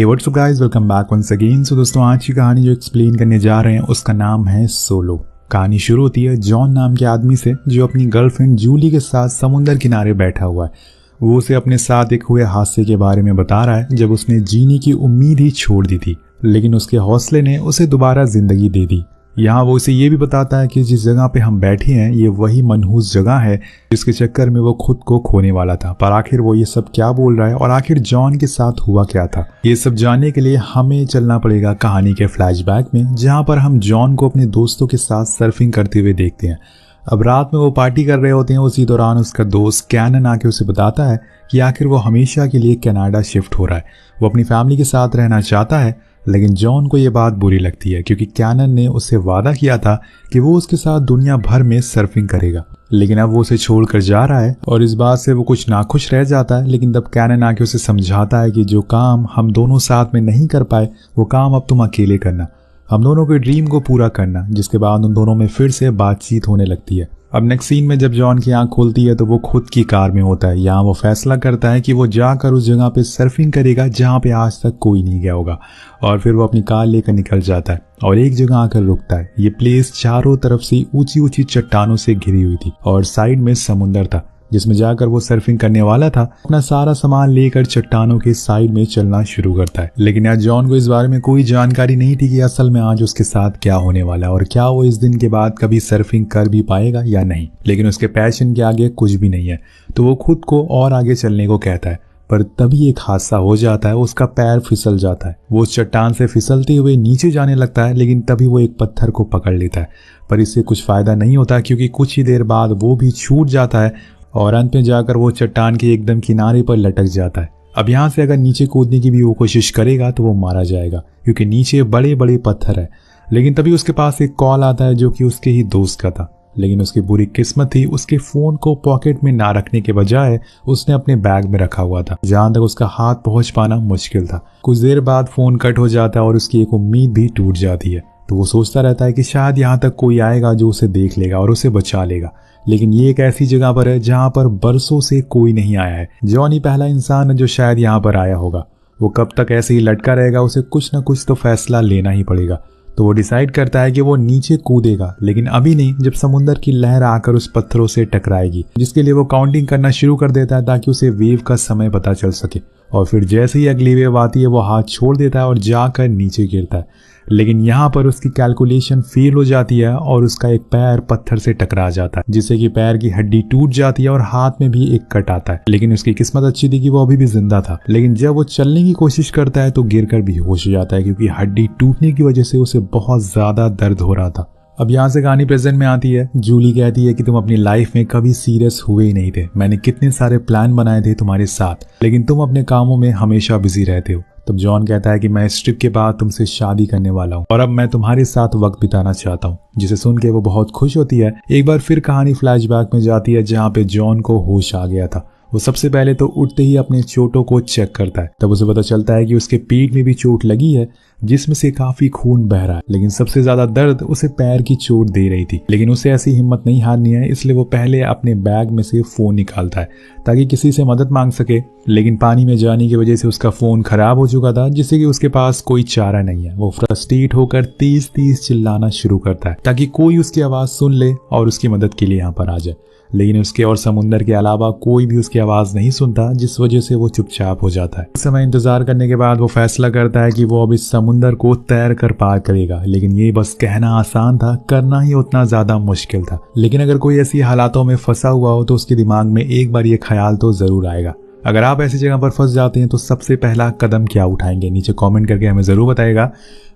हे what's up guys, welcome back once again. So दोस्तों, आज की कहानी जो एक्सप्लेन करने जा रहे हैं उसका नाम है सोलो। कहानी शुरू होती है जॉन नाम के आदमी से जो अपनी गर्लफ्रेंड जूली के साथ समुंदर किनारे बैठा हुआ है। वो उसे अपने साथ एक हुए हादसे के बारे में बता रहा है जब उसने जीने की उम्मीद ही छोड़ दी थी, लेकिन उसके हौसले ने उसे दोबारा जिंदगी दे दी। यहाँ वो उसे ये भी बताता है कि जिस जगह पे हम बैठे हैं ये वही मनहूस जगह है जिसके चक्कर में वो खुद को खोने वाला था। पर आखिर वो ये सब क्या बोल रहा है और आखिर जॉन के साथ हुआ क्या था, ये सब जानने के लिए हमें चलना पड़ेगा कहानी के फ्लैशबैक में, जहाँ पर हम जॉन को अपने दोस्तों के साथ सर्फिंग करते हुए देखते हैं। अब रात में वो पार्टी कर रहे होते हैं। उसी दौरान उसका दोस्त कैनन आके उसे बताता है कि आखिर वो हमेशा के लिए कनाडा शिफ्ट हो रहा है। वो अपनी फैमिली के साथ रहना चाहता है, लेकिन जॉन को ये बात बुरी लगती है क्योंकि कैनन ने उससे वादा किया था कि वो उसके साथ दुनिया भर में सर्फिंग करेगा, लेकिन अब वो उसे छोड़कर जा रहा है और इस बात से वो कुछ नाखुश रह जाता है। लेकिन तब कैनन आके उसे समझाता है कि जो काम हम दोनों साथ में नहीं कर पाए वो काम अब तुम अकेले करना, हम दोनों के ड्रीम को पूरा करना। जिसके बाद उन दोनों में फिर से बातचीत होने लगती है। अब नेक्स्ट सीन में जब जॉन की आंख खुलती है तो वो खुद की कार में होता है। यहाँ वो फैसला करता है कि वो जाकर उस जगह पे सर्फिंग करेगा जहाँ पे आज तक कोई नहीं गया होगा, और फिर वो अपनी कार लेकर निकल जाता है और एक जगह आकर रुकता है। ये प्लेस चारों तरफ से ऊंची ऊंची चट्टानों से घिरी हुई थी और साइड में समुंदर था जिसमें जाकर वो सर्फिंग करने वाला था। अपना सारा सामान लेकर चट्टानों के साइड में चलना शुरू करता है, लेकिन आज जॉन को इस बारे में कोई जानकारी नहीं थी कि असल में आज उसके साथ क्या होने वाला है और क्या वो इस दिन के बाद कभी सर्फिंग कर भी पाएगा या नहीं। लेकिन उसके पैशन के आगे कुछ भी नहीं है, तो वो खुद को और आगे चलने को कहता है। पर तभी एक हादसा हो जाता है, उसका पैर फिसल जाता है। वो उस चट्टान से फिसलते हुए नीचे जाने लगता है, लेकिन तभी वो एक पत्थर को पकड़ लेता है। पर इससे कुछ फायदा नहीं होता क्योंकि कुछ ही देर बाद वो भी छूट जाता है और अंत में जाकर वो चट्टान के एकदम किनारे पर लटक जाता है। अब यहाँ से अगर नीचे कूदने की भी वो कोशिश करेगा तो वो मारा जाएगा क्योंकि नीचे बड़े बड़े पत्थर है। लेकिन तभी उसके पास एक कॉल आता है जो कि उसके ही दोस्त का था, लेकिन उसकी बुरी किस्मत थी उसके फोन को पॉकेट में ना रखने के बजाय उसने अपने बैग में रखा हुआ था, जहां तक उसका हाथ पहुंच पाना मुश्किल था। कुछ देर बाद फोन कट हो जाता है और उसकी एक उम्मीद भी टूट जाती है। तो वो सोचता रहता है कि शायद यहाँ तक कोई आएगा जो उसे देख लेगा और उसे बचा लेगा, लेकिन ये एक ऐसी जगह पर है जहाँ पर बरसों से कोई नहीं आया है। जॉन ही पहला इंसान है जो शायद यहाँ पर आया होगा। वो कब तक ऐसे ही लटका रहेगा, उसे कुछ ना कुछ तो फैसला लेना ही पड़ेगा। तो वो डिसाइड करता है कि वो नीचे कूदेगा, लेकिन अभी नहीं, जब समुंदर की लहर आकर उस पत्थरों से टकराएगी, जिसके लिए वो काउंटिंग करना शुरू कर देता है ताकि उसे वेव का समय पता चल सके। और फिर जैसे ही अगली वेव आती है वो हाथ छोड़ देता है और जाकर नीचे गिरता है। लेकिन यहाँ पर उसकी कैलकुलेशन फेल हो जाती है और उसका एक पैर पत्थर से टकरा जाता है, जिससे कि पैर की हड्डी टूट जाती है और हाथ में भी एक कट आता है। लेकिन उसकी किस्मत अच्छी थी कि वो अभी भी जिंदा था। लेकिन जब वो चलने की कोशिश करता है तो गिरकर बेहोश हो जाता है क्योंकि हड्डी टूटने की वजह से उसे बहुत ज्यादा दर्द हो रहा था। अब यहाँ से कहानी प्रेजेंट में आती है। जूली कहती है कि तुम अपनी लाइफ में कभी सीरियस हुए ही नहीं थे। मैंने कितने सारे प्लान बनाए थे तुम्हारे साथ, लेकिन तुम अपने कामों में हमेशा बिजी रहते हो। तब जॉन कहता है कि मैं इस ट्रिप के बाद तुमसे शादी करने वाला हूँ और अब मैं तुम्हारे साथ वक्त बिताना चाहता हूँ, जिसे सुन के वो बहुत खुश होती है। एक बार फिर कहानी फ्लैशबैक में जाती है जहाँ पे जॉन को होश आ गया था। वो सबसे पहले तो उठते ही अपने चोटों को चेक करता है। तब उसे पता चलता है कि उसके पीठ में भी चोट लगी है जिसमें से काफी खून बह रहा है, लेकिन सबसे ज्यादा दर्द उसे पैर की चोट दे रही थी। लेकिन उसे ऐसी हिम्मत नहीं हारनी है, इसलिए वो पहले अपने बैग में से फोन निकालता है ताकि किसी से मदद मांग सके। लेकिन पानी में जाने की वजह से उसका फोन खराब हो चुका था, जिससे कि उसके पास कोई चारा नहीं है। वो फ्रस्ट्रेट होकर तेज तेज चिल्लाना शुरू करता है ताकि कोई उसकी आवाज सुन ले और उसकी मदद के लिए यहाँ पर आ जाए। लेकिन उसके और समुंदर के अलावा कोई भी उसकी आवाज नहीं सुनता, जिस वजह से वो चुपचाप हो जाता है। कुछ समय इंतजार करने के बाद वो फैसला करता है कि वो अब इस समुंदर को तैर कर पार करेगा। लेकिन ये बस कहना आसान था, करना ही उतना ज्यादा मुश्किल था। लेकिन अगर कोई ऐसी हालातों में फंसा हुआ हो तो उसके दिमाग में एक बार ये ख्याल तो जरूर आएगा। अगर आप ऐसी जगह पर फंस जाते हैं तो सबसे पहला कदम क्या उठाएंगे, नीचे कमेंट करके हमें जरूर बताएगा।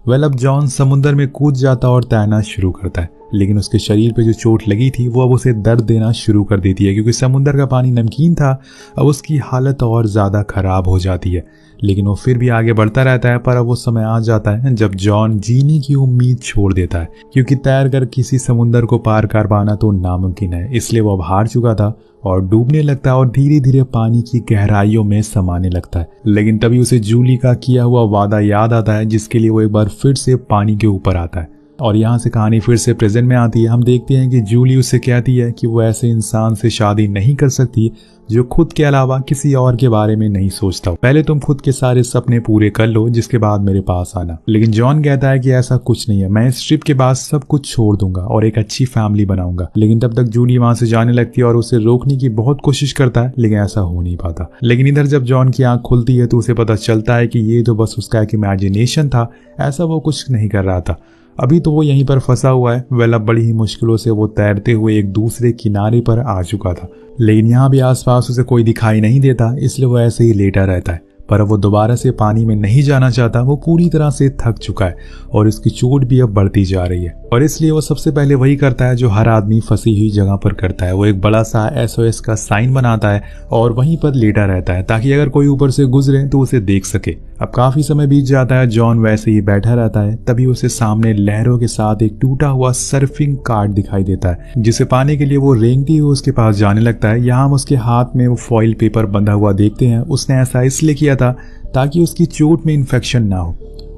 अब जॉन समुंदर में कूद जाता और तैरना शुरू करता है, लेकिन उसके शरीर पे जो चोट लगी थी वो अब उसे दर्द देना शुरू कर देती है क्योंकि समुंदर का पानी नमकीन था। अब उसकी हालत और ज्यादा खराब हो जाती है, लेकिन वो फिर भी आगे बढ़ता रहता है। पर अब वो समय आ जाता है जब जॉन जीने की उम्मीद छोड़ देता है क्योंकि तैर कर किसी समुंदर को पार कर पाना तो नामुमकिन है। इसलिए वो अब हार चुका था और डूबने लगता है और धीरे धीरे पानी की गहराइयों में समाने लगता है। लेकिन तभी उसे जूली का किया हुआ वादा याद आता है, जिसके लिए वो एक बार फिर से पानी के ऊपर आता है। और यहाँ से कहानी फिर से प्रेजेंट में आती है। हम देखते हैं कि जूली उससे कहती है कि वो ऐसे इंसान से शादी नहीं कर सकती जो खुद के अलावा किसी और के बारे में नहीं सोचता हो। पहले तुम खुद के सारे सपने पूरे कर लो, जिसके बाद मेरे पास आना। लेकिन जॉन कहता है कि ऐसा कुछ नहीं है, मैं इस ट्रिप के बाद सब कुछ छोड़ दूंगा और एक अच्छी फैमिली बनाऊंगा। लेकिन तब तक जूली वहां से जाने लगती है और उसे रोकने की बहुत कोशिश करता है, लेकिन ऐसा हो नहीं पाता। लेकिन इधर जब जॉन की आंख खुलती है तो उसे पता चलता है कि ये तो बस उसका एक इमेजिनेशन था, ऐसा वो कुछ नहीं कर रहा था। अभी तो वो यहीं पर फंसा हुआ है। वेल, अब बड़ी ही मुश्किलों से वो तैरते हुए एक दूसरे किनारे पर आ चुका था, लेकिन यहाँ भी आसपास उसे कोई दिखाई नहीं देता, इसलिए वो ऐसे ही लेटा रहता है। पर अब वो दोबारा से पानी में नहीं जाना चाहता। वो पूरी तरह से थक चुका है और उसकी चोट भी अब बढ़ती जा रही है, और इसलिए वो सबसे पहले वही करता है जो हर आदमी फंसी हुई जगह पर करता है। वो एक बड़ा सा SOS का साइन बनाता है और वहीं पर लेटा रहता है ताकि अगर कोई ऊपर से गुजरे तो उसे देख सके। अब काफी समय बीत जाता है, जॉन वैसे ही बैठा रहता है। तभी उसे सामने लहरों के साथ एक टूटा हुआ सर्फिंग कार्ड दिखाई देता है, जिसे पाने के लिए वो रेंगती हुई उसके पास जाने लगता है। यहाँ हम उसके हाथ में वो फॉइल पेपर बंधा हुआ देखते हैं। उसने ऐसा इसलिए किया था ताकि उसकी चोट में इन्फेक्शन ना हो।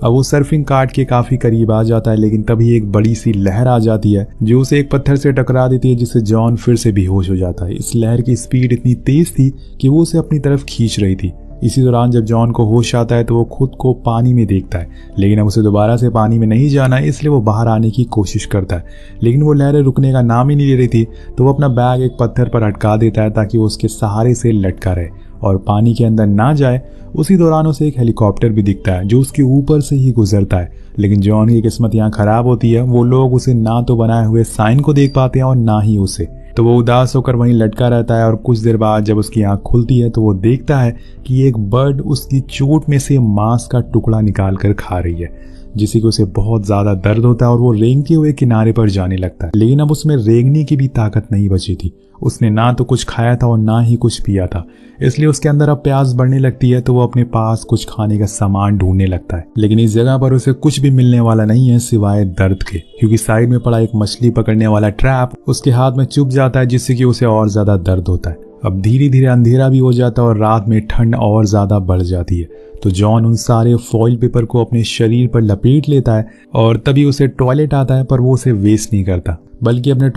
अब वो सर्फिंग कार्ड के काफी करीब आ जाता है, लेकिन तभी एक बड़ी सी लहर आ जाती है जो उसे एक पत्थर से टकरा देती है, जिससे जॉन फिर से बेहोश हो जाता है। इस लहर की स्पीड इतनी तेज थी कि वो उसे अपनी तरफ खींच रही थी। इसी दौरान जब जॉन को होश आता है तो वो खुद को पानी में देखता है, लेकिन अब उसे दोबारा से पानी में नहीं जाना है, इसलिए वो बाहर आने की कोशिश करता है। लेकिन वो लहरें रुकने का नाम ही नहीं ले रही थी, तो वो अपना बैग एक पत्थर पर अटका देता है ताकि वो उसके सहारे से लटका रहे और पानी के अंदर ना जाए। उसी दौरान उसे एक हेलीकॉप्टर भी दिखता है जो उसके ऊपर से ही गुजरता है, लेकिन जॉन की किस्मत यहाँ खराब होती है। वो लोग उसे ना तो बनाए हुए साइन को देख पाते हैं और ना ही उसे, तो वो उदास होकर वहीं लटका रहता है। और कुछ देर बाद जब उसकी आंख खुलती है तो वो देखता है कि एक बर्ड उसकी चोट में से मांस का टुकड़ा निकाल कर खा रही है, जिससे कि उसे बहुत ज्यादा दर्द होता है और वो रेंगते हुए किनारे पर जाने लगता है। लेकिन अब उसमें रेंगने की भी ताकत नहीं बची थी। उसने ना तो कुछ खाया था और ना ही कुछ पिया था, इसलिए उसके अंदर अब प्यास बढ़ने लगती है। तो वो अपने पास कुछ खाने का सामान ढूंढने लगता है, लेकिन इस जगह पर उसे कुछ भी मिलने वाला नहीं है सिवाय दर्द के, क्योंकि साइड में पड़ा एक मछली पकड़ने वाला ट्रैप उसके हाथ में चुभ जाता है, जिससे कि उसे और ज्यादा दर्द होता है। अब धीरे धीरे अंधेरा भी हो जाता है और रात में ठंड और ज्यादा बढ़ जाती है। तो जॉन उन सारे फॉइल पेपर को अपने शरीर पर लपेट लेता है और तभी उसे टॉयलेट आता है, पर वो उसे वेस्ट नहीं करता, बल्कि अपने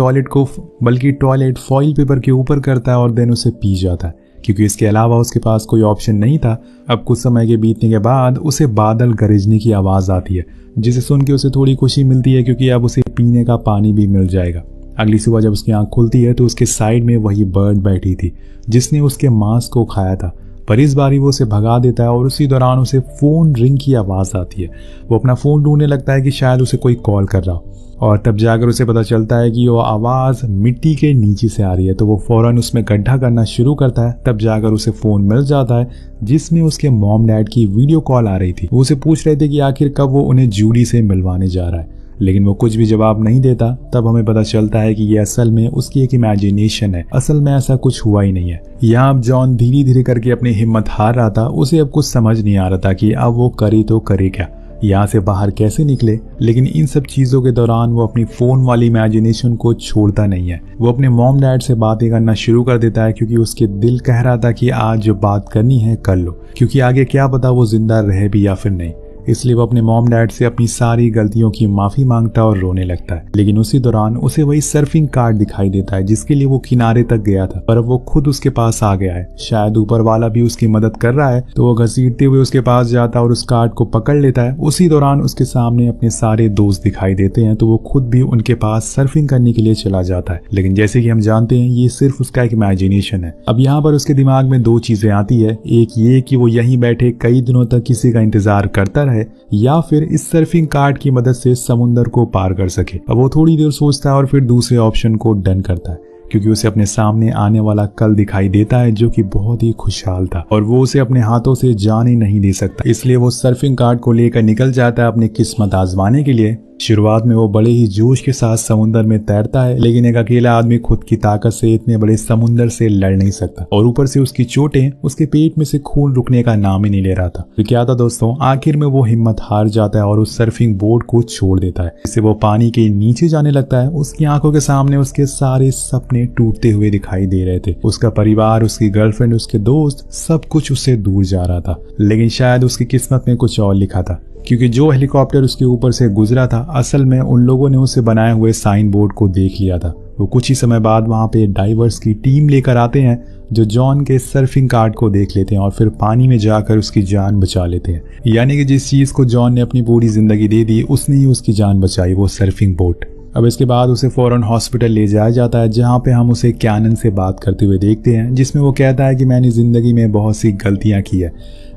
टॉयलेट फॉइल पेपर के ऊपर करता है और देन उसे पी जाता है, क्योंकि इसके अलावा उसके पास कोई ऑप्शन नहीं था। अब कुछ समय के बीतने के बाद उसे बादल गरजने की आवाज आती है, जिसे सुन के उसे थोड़ी खुशी मिलती है, क्योंकि अब उसे पीने का पानी भी मिल जाएगा। अगली सुबह जब उसकी आंख खुलती है तो उसके साइड में वही बर्ड बैठी थी जिसने उसके मांस को खाया था, पर इस बारी वो उसे भगा देता है और उसी दौरान उसे फोन रिंग की आवाज आती है। वो अपना फोन ढूंढने लगता है कि शायद उसे कोई कॉल कर रहा हो, और तब जाकर उसे पता चलता है कि वो आवाज मिट्टी के नीचे से आ रही है। तो वो फौरन उसमें गड्ढा करना शुरू करता है। तब जाकर उसे फोन मिल जाता है जिसमें उसके मॉम डैड की वीडियो कॉल आ रही थी। वो उसे पूछ रहे थे कि आखिर कब वो उन्हें जूली से मिलवाने जा रहा है, लेकिन वो कुछ भी जवाब नहीं देता। तब हमें पता चलता है कि ये असल में उसकी एक इमेजिनेशन है, असल में ऐसा कुछ हुआ ही नहीं है। यहाँ अब जॉन धीरे धीरे करके अपनी हिम्मत हार रहा था। उसे अब कुछ समझ नहीं आ रहा था कि अब वो करे तो करे क्या, यहाँ से बाहर कैसे निकले। लेकिन इन सब चीजों के दौरान वो अपनी फोन वाली इमेजिनेशन को छोड़ता नहीं है। वो अपने मॉम डैड से बातें करना शुरू कर देता है, क्योंकि उसके दिल कह रहा था कि आज जो बात करनी है कर लो, क्योंकि आगे क्या पता वो जिंदा रहे भी या फिर नहीं। इसलिए वो अपने मॉम डैड से अपनी सारी गलतियों की माफी मांगता और रोने लगता है। लेकिन उसी दौरान उसे वही सर्फिंग कार्ड दिखाई देता है जिसके लिए वो किनारे तक गया था, पर अब वो खुद उसके पास आ गया है। शायद ऊपर वाला भी उसकी मदद कर रहा है, तो वो घसीटते हुए उसके पास जाता और उस कार्ड को पकड़ लेता है। उसी दौरान उसके सामने अपने सारे दोस्त दिखाई देते हैं, तो वो खुद भी उनके पास सर्फिंग करने के लिए चला जाता है। लेकिन जैसे कि हम जानते हैं ये सिर्फ उसका एक इमेजिनेशन है। अब यहाँ पर उसके दिमाग में दो चीजें आती है, एक ये कि वो यहीं बैठे कई दिनों तक किसी का इंतजार करता रहे, या फिर इस सर्फिंग कार्ड की मदद से समुंदर को पार कर सके। अब वो थोड़ी देर सोचता है और फिर दूसरे ऑप्शन को डन करता है, क्योंकि उसे अपने सामने आने वाला कल दिखाई देता है जो कि बहुत ही खुशहाल था और वो उसे अपने हाथों से जाने नहीं दे सकता। इसलिए वो सर्फिंग कार्ड को लेकर निकल जाता है अपनी किस्मत आजमाने के लिए। शुरुआत में वो बड़े ही जोश के साथ समुंदर में तैरता है, लेकिन एक अकेला आदमी खुद की ताकत से इतने बड़े समुंदर से लड़ नहीं सकता, और ऊपर से उसकी चोटें उसके पेट में से खून रुकने का नाम ही नहीं ले रहा था। तो क्या था दोस्तों, आखिर में वो हिम्मत हार जाता है और उस सर्फिंग बोर्ड को छोड़ देता है, जिससे वो पानी के नीचे जाने लगता है। उसकी आंखों के सामने उसके सारे सपने टूटते हुए दिखाई दे रहे थे। उसका परिवार, उसकी गर्लफ्रेंड, उसके दोस्त, सब कुछ उससे दूर जा रहा था। लेकिन शायद उसकी किस्मत में कुछ और लिखा था, क्योंकि जो हेलीकॉप्टर उसके ऊपर से गुजरा था असल में उन लोगों ने उसे बनाए हुए साइन बोर्ड को देख लिया था। वो कुछ ही समय बाद वहाँ पे डाइवर्स की टीम लेकर आते हैं जो जॉन के सर्फिंग कार्ड को देख लेते हैं और फिर पानी में जाकर उसकी जान बचा लेते हैं। यानी कि जिस चीज़ को जॉन ने अपनी पूरी ज़िंदगी दे दी उसने ही उसकी जान बचाई, वो सर्फिंग बोट। अब इसके बाद उसे फ़ौरन हॉस्पिटल ले जाया जाता है जहाँ पे हम उसे कैनन से बात करते हुए देखते हैं, जिसमें वो कहता है कि मैंने ज़िंदगी में बहुत सी गलतियाँ की है,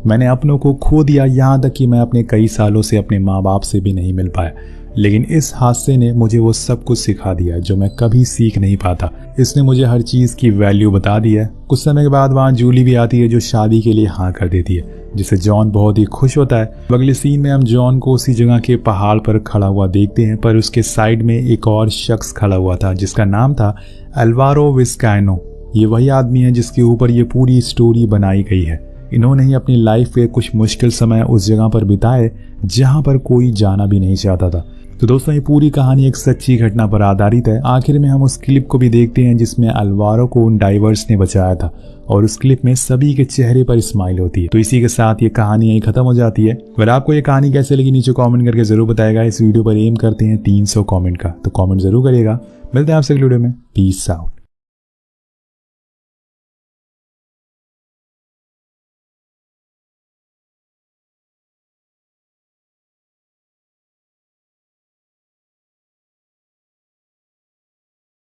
मैंने अपनों को खो दिया, यहाँ तक कि मैं अपने कई सालों से अपने माँ बाप से भी नहीं मिल पाया, लेकिन इस हादसे ने मुझे वो सब कुछ सिखा दिया जो मैं कभी सीख नहीं पाता। इसने मुझे हर चीज़ की वैल्यू बता दी है। कुछ समय के बाद वहाँ जूली भी आती है जो शादी के लिए हाँ कर देती है, जिससे जॉन बहुत ही खुश होता है। अगले सीन में हम जॉन को उसी जगह के पहाड़ पर खड़ा हुआ देखते हैं, पर उसके साइड में एक और शख्स खड़ा हुआ था जिसका नाम था अल्वारो विस्कैनो। ये वही आदमी है जिसके ऊपर ये पूरी स्टोरी बनाई गई है। इन्होंने ही अपनी लाइफ के कुछ मुश्किल समय उस जगह पर बिताए जहाँ पर कोई जाना भी नहीं चाहता था। तो दोस्तों, ये पूरी कहानी एक सच्ची घटना पर आधारित है। आखिर में हम उस क्लिप को भी देखते हैं जिसमें अल्वारो को उन डाइवर्स ने बचाया था और उस क्लिप में सभी के चेहरे पर स्माइल होती है। तो इसी के साथ ये कहानी यहीं खत्म हो जाती है। अगर आपको ये कहानी कैसे लगी नीचे कमेंट करके जरूर बताएगा। इस वीडियो पर एम करते हैं 300 कमेंट का, तो कमेंट जरूर करिएगा। मिलते हैं आपसे अगले वीडियो में। Peace out.